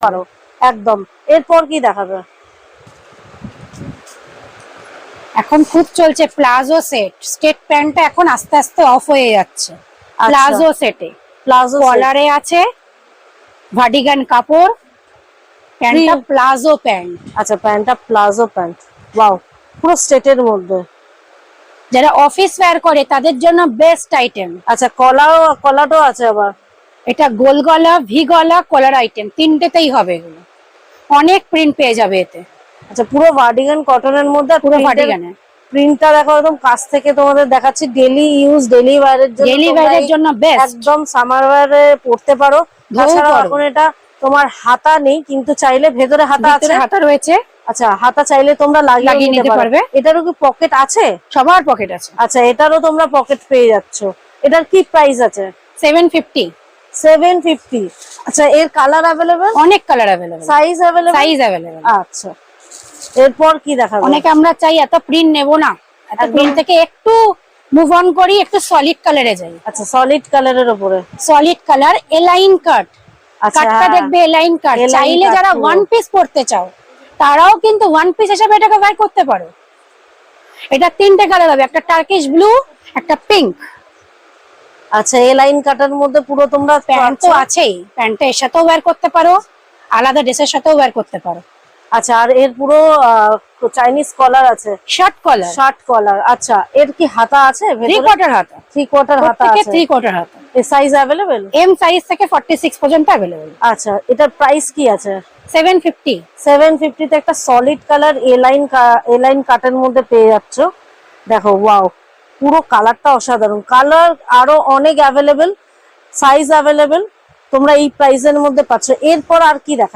পারো একদম। এরপর কি দেখাবে? এখন খুব চলছে প্লাজো সেট। স্টেট প্যান্টটা এখন আস্তে আস্তে অফ হয়ে যাচ্ছে। প্লাজো সেটে প্লাজো কলারে আছে ভার্টিগান কাপড়, প্যান্টটা প্লাজো প্যান্ট। আচ্ছা, প্যান্টটা প্লাজো প্যান্ট। ওয়াও, পুরো স্টেটের মধ্যে। যারা অফিস ওয়্যার করে তাদের জন্য বেস্ট আইটেম। আচ্ছা, কলাটাও আছে আবার। এটা গোল গলা, ভি গলা, কলার আইটেম তিনটেতেই হবে এগুলো। অনেক প্রিন্ট পেয়ে যাবে এতে। আচ্ছা, পুরো ভার্টিগান কটনের মধ্যে, পুরো ভার্টিগানে প্রিন্টটা দেখো একদম কাছ থেকে তোমাদের দেখাচ্ছি। ডেলি ইউজ, ডেলি ওয়্যারের জন্য, ডেলি ওয়্যারের জন্য বেস্ট। একদম সামার ওয়্যারে পড়তে পারো। তাছাড়া এখন এটা তোমার হাতা নেই, কিন্তু চাইলে ভেতরে হাতা আছে। হাতা রয়েছে। আচ্ছা, হাতা চাইলে তোমরা লাগিয়ে নিতে পারবে। এটারও কি পকেট আছে? সবার পকেট আছে। আচ্ছা, এটারও তোমরা পকেট পেয়ে যাচ্ছ। এটার কি প্রাইস আছে? 750। 750। আচ্ছা, এর কালার অ্যাভেলেবেল? অনেক colour available, size available? Size available. আচ্ছা, এরপর কি দেখাবো? অনেকে আমরা চাই এত প্রিন্ট নেব না, এত প্রিন্ট থেকে একটু মুভ অন করি, একটু সলিড কালারে যাই। আচ্ছা, সলিড কালারের উপরে সলিড কালার, এলাইন কাট। কাটটা দেখবে এলাইন কাট। চাইলে যারা ওয়ান পিস পড়তে চাও তারাও কিন্তু ওয়ান পিস হিসেবে এটাকে ওয়্যার করতে পারো। এটা তিনটে কালার হবে, একটা টার্কিশ ব্লু, একটা পিঙ্ক। আচ্ছা, এ লাইন কাটার মধ্যে পুরো তোমরা প্যান্ট তো আছেই, প্যান্টটা এর সাথেও ওয়্যার করতে পারো, আলাদা ড্রেসের সাথেও ওয়্যার করতে পারো। আচ্ছা, আর এর পুরো চাইনিজ কলার আছে, শার্ট কলার। আচ্ছা, এর কি হাতা আছে? 3 কোয়ার্টার হাতা। 3 কোয়ার্টার হাতা আছে। 3 কোয়ার্টার হাতা। এর সাইজ अवेलेबल? এম সাইজ থেকে 46 পর্যন্ত अवेलेबल। আচ্ছা, এটার প্রাইস কি আছে? 750। 750 তে একটা সলিড কালার এ লাইন কাটের মধ্যে পেয়ে যাচ্ছ। দেখো, ওয়াও, পুরো কালারটা অসাধারণ। কালার আরো অনেক अवेलेबल, সাইজ अवेलेबल, তোমরা এই প্রাইসের মধ্যে পাচ্ছ। এরপর আর কি দেখা?